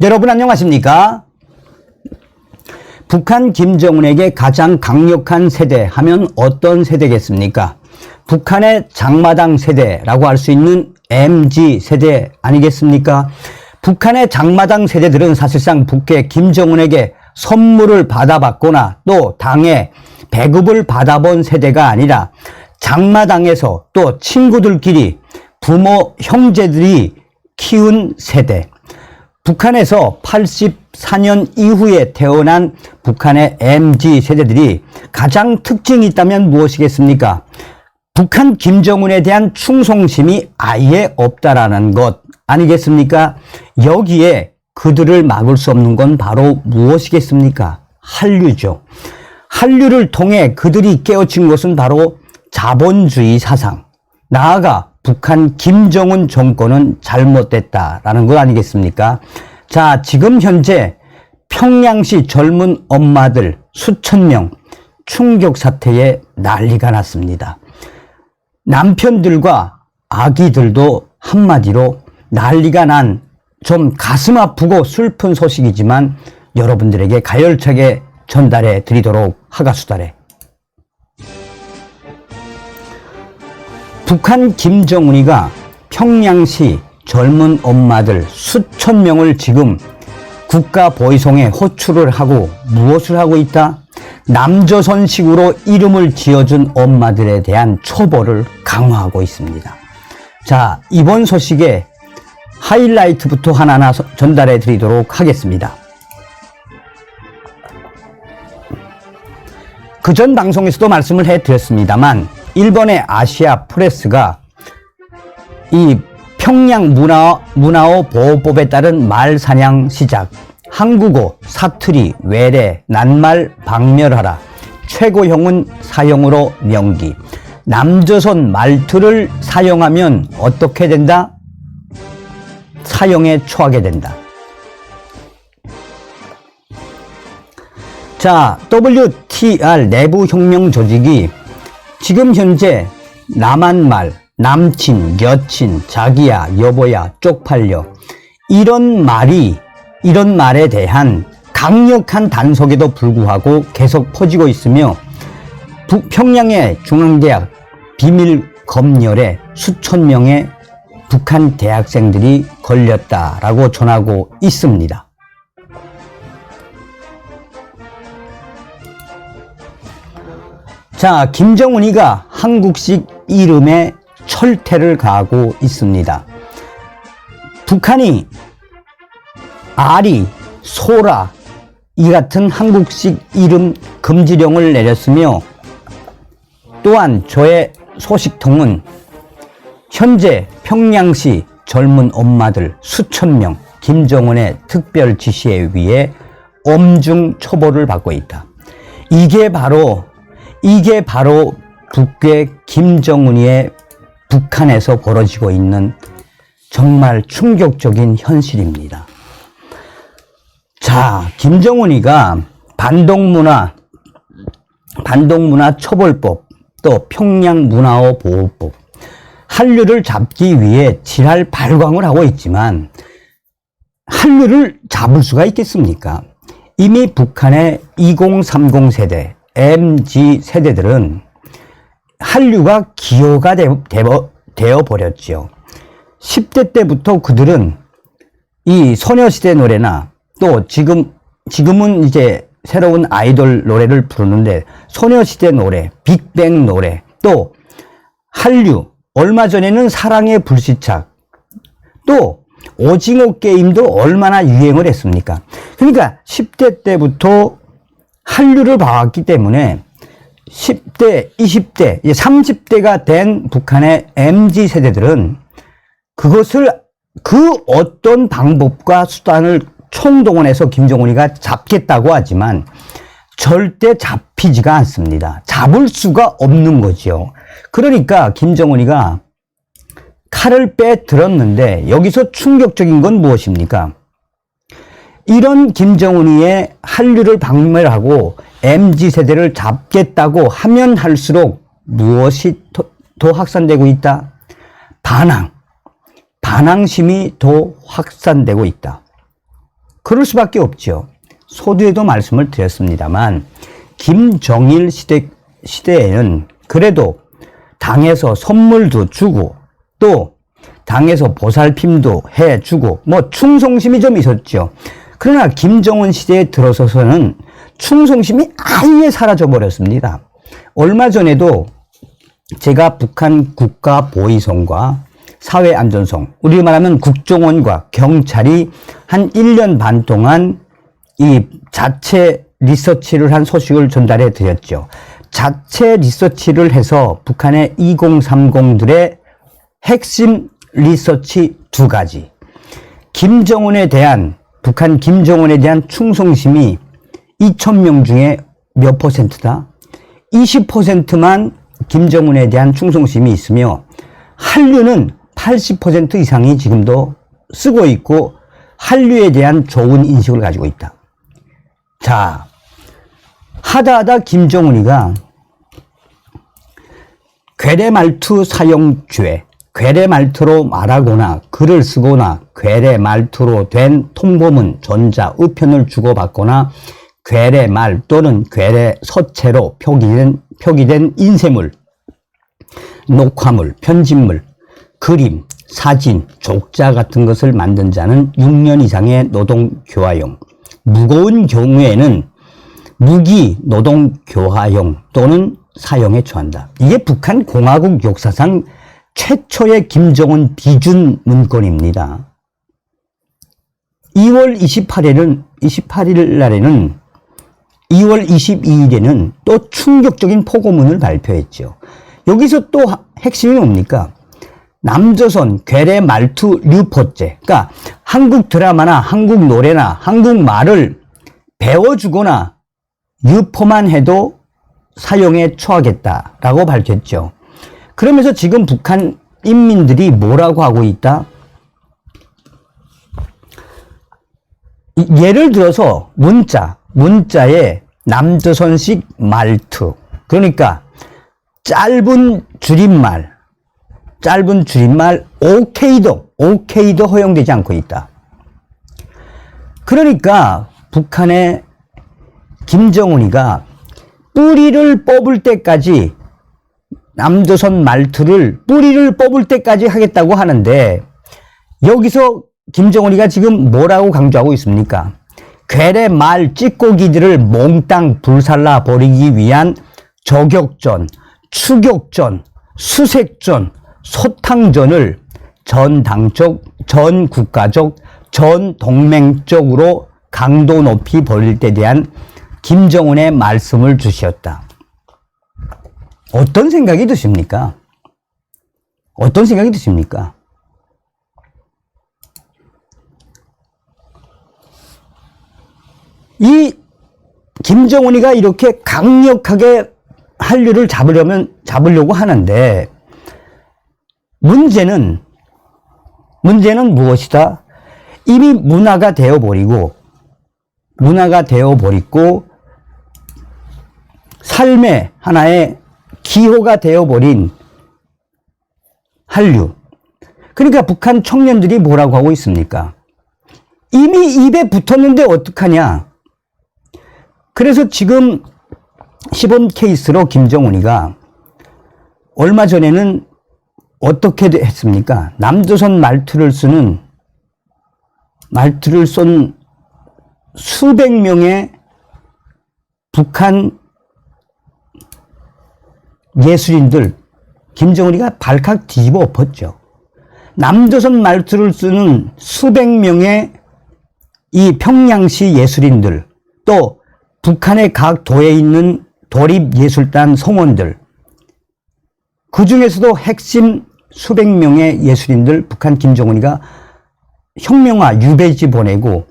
여러분 안녕하십니까? 북한 김정은에게 가장 강력한 세대 하면 어떤 세대겠습니까? 북한의 장마당 세대라고 할 수 있는 MZ 세대 아니겠습니까? 북한의 장마당 세대들은 사실상 북해 김정은에게 선물을 받아봤거나 또 당에 배급을 받아본 세대가 아니라 장마당에서 또 친구들끼리 부모 형제들이 키운 세대. 북한에서 84년 이후에 태어난 북한의 MZ 세대들이 가장 특징이 있다면 무엇이겠습니까? 북한 김정은에 대한 충성심이 아예 없다라는 것 아니겠습니까? 여기에 그들을 막을 수 없는 건 바로 무엇이겠습니까? 한류죠. 한류를 통해 그들이 깨우친 것은 바로 자본주의 사상. 나아가 북한 김정은 정권은 잘못됐다라는 것 아니겠습니까? 자, 지금 현재 평양시 젊은 엄마들 수천 명 충격 사태에 난리가 났습니다. 남편들과 아기들도 한마디로 난리가 난 좀 가슴 아프고 슬픈 소식이지만 여러분들에게 가열차게 전달해 드리도록 하가수달에. 북한 김정은이가 평양시 젊은 엄마들 수천 명을 지금 국가 보위성에 호출을 하고 무엇을 하고 있다? 남조선식으로 이름을 지어준 엄마들에 대한 처벌을 강화하고 있습니다. 자, 이번 소식에 하이라이트부터 하나하나 전달해 드리도록 하겠습니다. 그전 방송에서도 말씀을 해드렸습니다만 일본의 아시아 프레스가 이 평양 문화어 보호법에 따른 말 사냥 시작, 한국어, 사투리, 외래, 낱말 박멸하라, 최고형은 사형으로 명기, 남조선 말투를 사용하면 어떻게 된다? 사형에 처하게 된다. 자, WTR 내부혁명 조직이 지금 현재 남한말, 남친, 여친, 자기야, 여보야, 쪽팔려 이런 말에 대한 강력한 단속에도 불구하고 계속 퍼지고 있으며 평양의 중앙대학 비밀 검열에 수천 명의 북한 대학생들이 걸렸다라고 전하고 있습니다. 자, 김정은이가 한국식 이름에 철퇴를 가하고 있습니다. 북한이 아리, 소라 이 같은 한국식 이름 금지령을 내렸으며 또한 저의 소식통은 현재 평양시 젊은 엄마들 수천 명 김정은의 특별 지시에 의해 엄중 처벌을 받고 있다. 이게 바로 북괴 김정은이의 북한에서 벌어지고 있는 정말 충격적인 현실입니다. 자, 김정은이가 반동문화 처벌법, 또 평양 문화어 보호법, 한류를 잡기 위해 지랄 발광을 하고 있지만 한류를 잡을 수가 있겠습니까? 이미 북한의 2030 세대, MZ 세대들은 한류가 기호가 되어버렸죠. 10대 때부터 그들은 이 소녀시대 노래나 또 지금은 이제 새로운 아이돌 노래를 부르는데 소녀시대 노래, 빅뱅 노래, 또 한류, 얼마 전에는 사랑의 불시착, 또 오징어 게임도 얼마나 유행을 했습니까? 그러니까 10대 때부터 한류를 봐왔기 때문에 10대, 20대, 30대가 된 북한의 MZ 세대들은 그것을 그 어떤 방법과 수단을 총동원해서 김정은이가 잡겠다고 하지만 절대 잡히지가 않습니다. 잡을 수가 없는 거죠. 그러니까 김정은이가 칼을 빼들었는데 여기서 충격적인 건 무엇입니까? 이런 김정은이의 한류를 박멸하고 MZ세대를 잡겠다고 하면 할수록 무엇이 더 확산되고 있다? 반항심이 더 확산되고 있다. 그럴 수밖에 없죠. 서두에도 말씀을 드렸습니다만 김정일 시대에는 그래도 당에서 선물도 주고 또 당에서 보살핌도 해주고 뭐 충성심이 좀 있었죠. 그러나 김정은 시대에 들어서서는 충성심이 아예 사라져 버렸습니다. 얼마 전에도 제가 북한 국가보위성과 사회안전성, 우리 말하면 국정원과 경찰이 한 1년 반 동안 이 자체 리서치를 한 소식을 전달해 드렸죠. 자체 리서치를 해서 북한의 2030들의 핵심 리서치 두 가지. 북한 김정은에 대한 충성심이 2,000명 중에 몇 퍼센트다? 20%만 김정은에 대한 충성심이 있으며 한류는 80% 이상이 지금도 쓰고 있고 한류에 대한 좋은 인식을 가지고 있다. 자, 하다하다 김정은이가 괴뢰말투 사용죄, 괴뢰말투로 말하거나 글을 쓰거나 괴뢰말투로 된 통보문, 전자, 우편을 주고받거나 괴뢰말 또는 괴뢰 서체로 표기된 인쇄물, 녹화물, 편집물, 그림, 사진, 족자 같은 것을 만든 자는 6년 이상의 노동교화용, 무거운 경우에는 무기 노동교화용 또는 사형에 처한다. 이게 북한 공화국 역사상 최초의 김정은 비준 문건입니다. 2월 28일 날에는 2월 22일에는 또 충격적인 포고문을 발표했죠. 여기서 또 핵심이 뭡니까? 남조선 괴뢰 말투 류포죄. 그러니까 한국 드라마나 한국 노래나 한국 말을 배워주거나 유포만 해도 사형에 처하겠다라고 밝혔죠. 그러면서 지금 북한 인민들이 뭐라고 하고 있다? 예를 들어서 문자에 남조선식 말투, 그러니까 짧은 줄임말 오케이도 허용되지 않고 있다. 그러니까 북한의 김정은이가 뿌리를 뽑을 때까지 남조선 말투를 뿌리를 뽑을 때까지 하겠다고 하는데 여기서 김정은이가 지금 뭐라고 강조하고 있습니까? 괴뢰 말 찌꺼기들을 몽땅 불살라 버리기 위한 저격전, 추격전, 수색전, 소탕전을 전 당적, 전 국가적, 전 동맹적으로 강도 높이 벌일 때 대한 김정은의 말씀을 주셨다. 어떤 생각이 드십니까? 어떤 생각이 드십니까? 이 김정은이가 이렇게 강력하게 한류를 잡으려고 하는데 문제는 무엇이다? 이미 문화가 되어버리고 삶의 하나의 기호가 되어버린 한류. 그러니까 북한 청년들이 뭐라고 하고 있습니까? 이미 입에 붙었는데 어떡하냐? 그래서 지금 시범 케이스로 김정은이가 얼마 전에는 어떻게 했습니까? 남조선 말투를 쏜 수백 명의 북한 예술인들 김정은이가 발칵 뒤집어 엎었죠. 남조선 말투를 쓰는 수백 명의 이 평양시 예술인들, 또 북한의 각 도에 있는 도립예술단 성원들, 그 중에서도 핵심 수백 명의 예술인들 북한 김정은이가 혁명화 유배지 보내고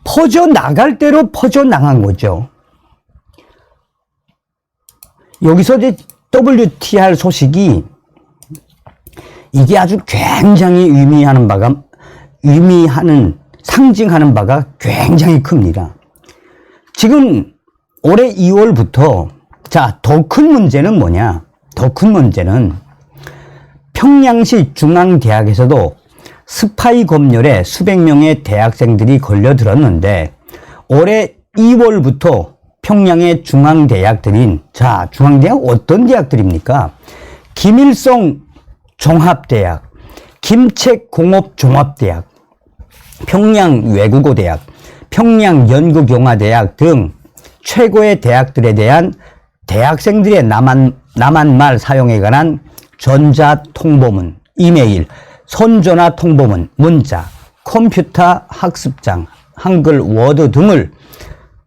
퍼져나갈 대로 퍼져나간 거죠. 여기서 이제 WTR 소식이 이게 아주 굉장히 상징하는 바가 굉장히 큽니다. 지금 올해 2월부터 더 큰 문제는 뭐냐? 더 큰 문제는 평양시 중앙대학에서도 스파이 검열에 수백 명의 대학생들이 걸려들었는데 올해 2월부터 평양의 중앙대학들인, 자, 중앙대학 어떤 대학들입니까? 김일성 종합대학, 김책공업종합대학, 평양외국어대학, 평양연극영화대학 등 최고의 대학들에 대한 대학생들의 남한말 사용에 관한 전자통보문, 이메일, 손전화 통보문, 문자, 컴퓨터 학습장, 한글 워드 등을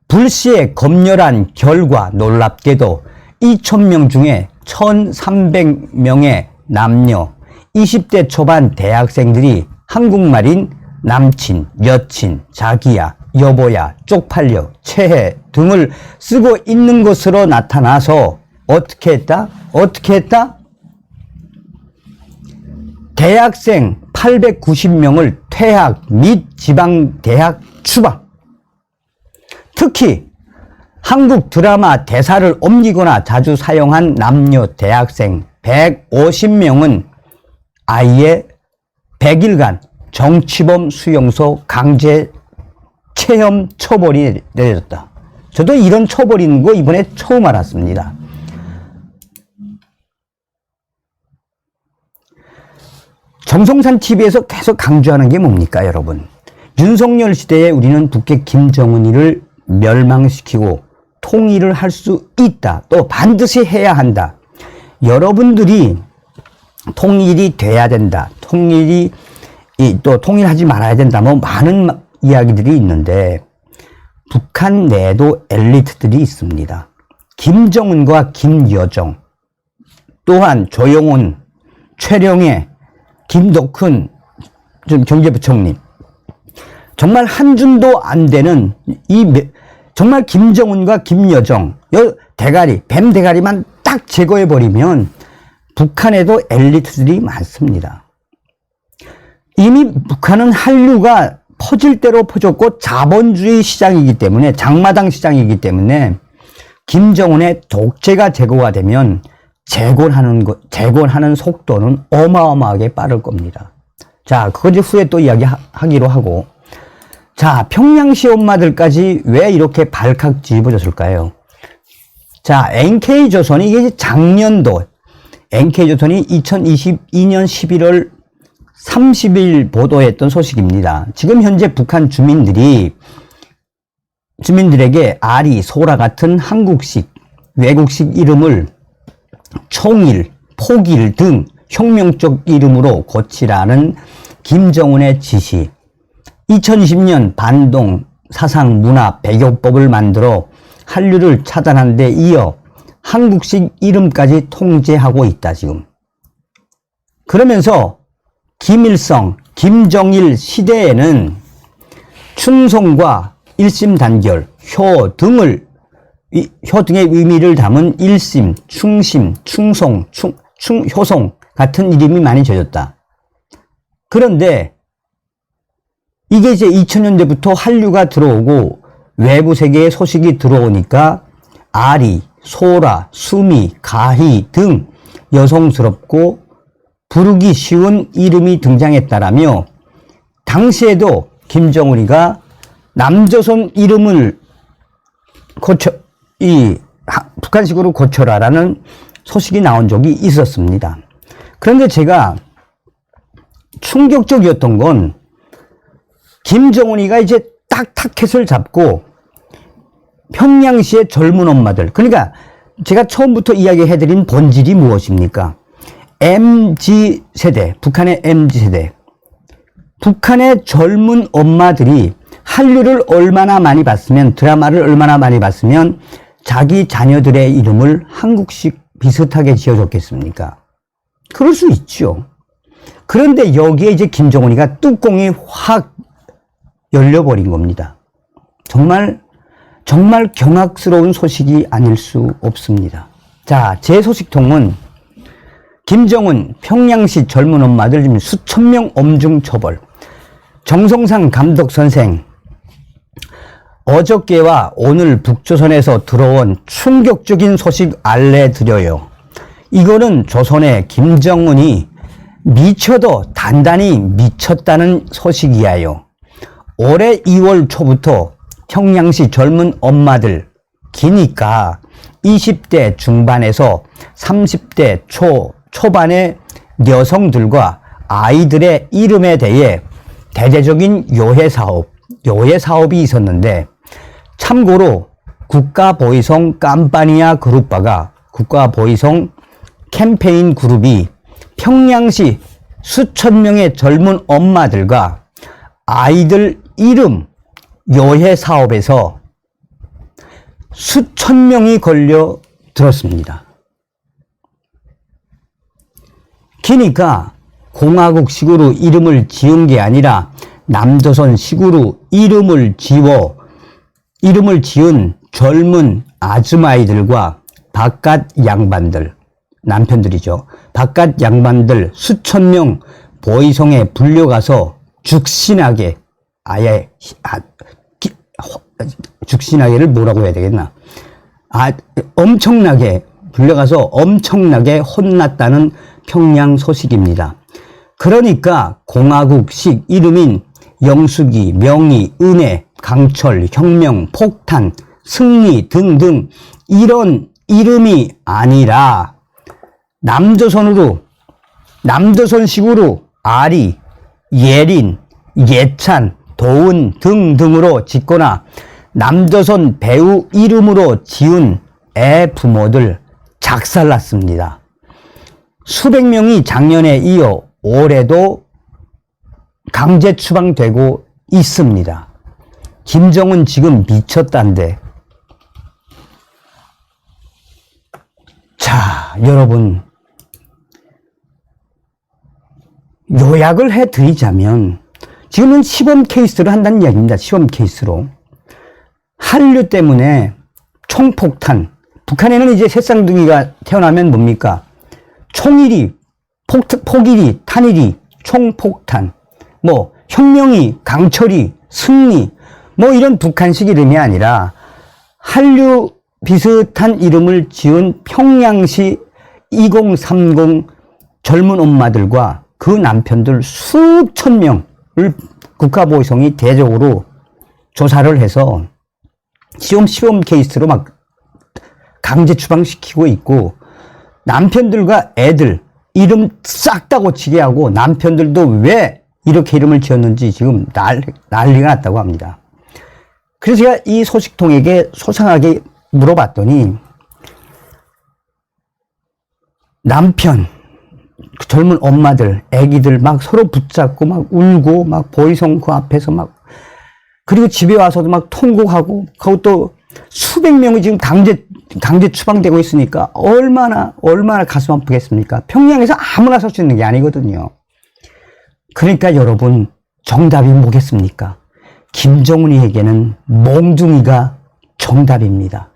불시에 검열한 결과 놀랍게도 2,000명 중에 1,300명의 남녀 20대 초반 대학생들이 한국말인 남친, 여친, 자기야, 여보야, 쪽팔려, 체해 등을 쓰고 있는 것으로 나타나서 어떻게 했다? 대학생 890명을 퇴학 및 지방대학 추방. 특히 한국 드라마 대사를 옮기거나 자주 사용한 남녀 대학생 150명은 아예 100일간 정치범 수용소 강제 체험 처벌이 내려졌다. 저도 이런 처벌이 있는 거 이번에 처음 알았습니다. 정성산 TV에서 계속 강조하는 게 뭡니까, 여러분? 윤석열 시대에 우리는 북핵 김정은이를 멸망시키고 통일을 할 수 있다. 또 반드시 해야 한다. 여러분들이 통일이 돼야 된다. 또 통일하지 말아야 된다. 뭐 많은 이야기들이 있는데 북한 내에도 엘리트들이 있습니다. 김정은과 김여정, 또한 조영훈, 최령해, 김덕훈 경제부총리, 정말 한 줌도 안 되는 정말 김정은과 김여정 대가리, 뱀 대가리만 딱 제거해버리면 북한에도 엘리트들이 많습니다. 이미 북한은 한류가 퍼질 대로 퍼졌고 자본주의 시장이기 때문에, 장마당 시장이기 때문에 김정은의 독재가 제거가 되면 재건하는 속도는 어마어마하게 빠를 겁니다. 자, 그거 이제 후에 또 이야기하기로 하고. 자, 평양시 엄마들까지 왜 이렇게 발칵 뒤집어졌을까요? 자, NK조선이 이게 작년도, NK조선이 2022년 11월 30일 보도했던 소식입니다. 지금 현재 북한 주민들에게 아리, 소라 같은 한국식, 외국식 이름을 총일, 포길 등 혁명적 이름으로 고치라는 김정은의 지시. 2020년 반동 사상 문화 배교법을 만들어 한류를 차단한 데 이어 한국식 이름까지 통제하고 있다, 지금. 그러면서 김일성, 김정일 시대에는 충성과 일심단결, 효 등의 의미를 담은 일심, 충심, 충성, 효성 같은 이름이 많이 지어졌다. 그런데 이게 이제 2000년대부터 한류가 들어오고 외부 세계의 소식이 들어오니까 아리, 소라, 수미, 가희 등 여성스럽고 부르기 쉬운 이름이 등장했다라며 당시에도 김정은이가 남조선 이름을 북한식으로 고쳐라라는 소식이 나온 적이 있었습니다. 그런데 제가 충격적이었던 건 김정은이가 이제 딱 타켓을 잡고 평양시의 젊은 엄마들, 그러니까 제가 처음부터 이야기해드린 본질이 무엇입니까? MZ세대, 북한의 MZ세대. 북한의 젊은 엄마들이 한류를 얼마나 많이 봤으면, 드라마를 얼마나 많이 봤으면 자기 자녀들의 이름을 한국식 비슷하게 지어줬겠습니까? 그럴 수 있죠. 그런데 여기에 이제 김정은이가 뚜껑이 확 열려버린 겁니다. 정말 경악스러운 소식이 아닐 수 없습니다. 자, 제 소식통은 김정은 평양시 젊은 엄마들 지금 수천 명 엄중 처벌. 정성상 감독 선생, 어저께와 오늘 북조선에서 들어온 충격적인 소식 알려드려요. 이거는 조선의 김정은이 미쳐도 단단히 미쳤다는 소식이야요. 올해 2월 초부터 평양시 젊은 엄마들, 기니까 20대 중반에서 30대 초반의 여성들과 아이들의 이름에 대해 대대적인 요해 사업이 있었는데, 참고로 국가보이성 깜파니아 그룹바가 국가보이성 캠페인 그룹이 평양시 수천 명의 젊은 엄마들과 아이들 이름 요해 사업에서 수천 명이 걸려 들었습니다. 그러니까 공화국식으로 이름을 지은 게 아니라 남조선식으로 이름을 지은 젊은 아줌마이들과 바깥 양반들, 남편들이죠. 바깥 양반들 수천 명 보이성에 불려가서 죽신하게, 죽신하게를 뭐라고 해야 되겠나? 엄청나게 불려가서 엄청나게 혼났다는 평양 소식입니다. 그러니까 공화국식 이름인 영숙이, 명희, 은혜, 강철, 혁명, 폭탄, 승리 등등 이런 이름이 아니라 남조선식으로 아리, 예린, 예찬, 도은 등등으로 짓거나 남조선 배우 이름으로 지은 애 부모들 작살났습니다. 수백 명이 작년에 이어 올해도 강제 추방되고 있습니다. 김정은 지금 미쳤단데. 자, 여러분, 요약을 해드리자면 지금은 시범 케이스로 한다는 이야기입니다. 시범 케이스로. 한류 때문에 총폭탄, 북한에는 이제 새쌍둥이가 태어나면 뭡니까? 총일이, 폭일이, 탄일이, 총폭탄, 뭐 혁명이, 강철이, 승리, 뭐 이런 북한식 이름이 아니라 한류 비슷한 이름을 지은 평양시 2030 젊은 엄마들과 그 남편들 수천 명을 국가보위성이 대적으로 조사를 해서 시험 케이스로 막 강제 추방시키고 있고, 남편들과 애들 이름 싹 다 고치게 하고 남편들도 왜 이렇게 이름을 지었는지 지금 난리가 났다고 합니다. 그래서 제가 이 소식통에게 소상하게 물어봤더니 남편, 젊은 엄마들, 애기들 막 서로 붙잡고 막 울고 막 보이성 그 앞에서 막, 그리고 집에 와서도 막 통곡하고, 그것도 수백 명이 지금 강제 추방되고 있으니까 얼마나 가슴 아프겠습니까? 평양에서 아무나 설 수 있는 게 아니거든요. 그러니까 여러분, 정답이 뭐겠습니까? 김정은이에게는 몽둥이가 정답입니다.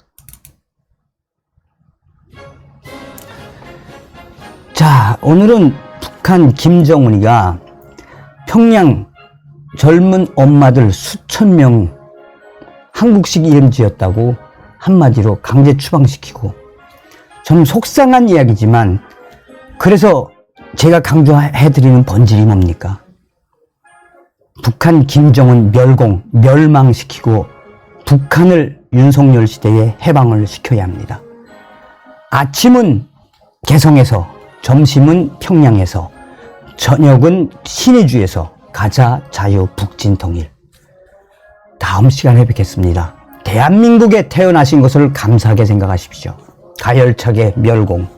자, 오늘은 북한 김정은이가 평양 젊은 엄마들 수천 명 한국식 이름 지었다고 한마디로 강제 추방시키고, 좀 속상한 이야기지만, 그래서 제가 강조해드리는 본질이 뭡니까? 북한 김정은 멸망시키고 북한을 윤석열 시대에 해방을 시켜야 합니다. 아침은 개성에서, 점심은 평양에서, 저녁은 신의주에서 가자 자유 북진 통일. 다음 시간에 뵙겠습니다. 대한민국에 태어나신 것을 감사하게 생각하십시오. 가열차게 멸공.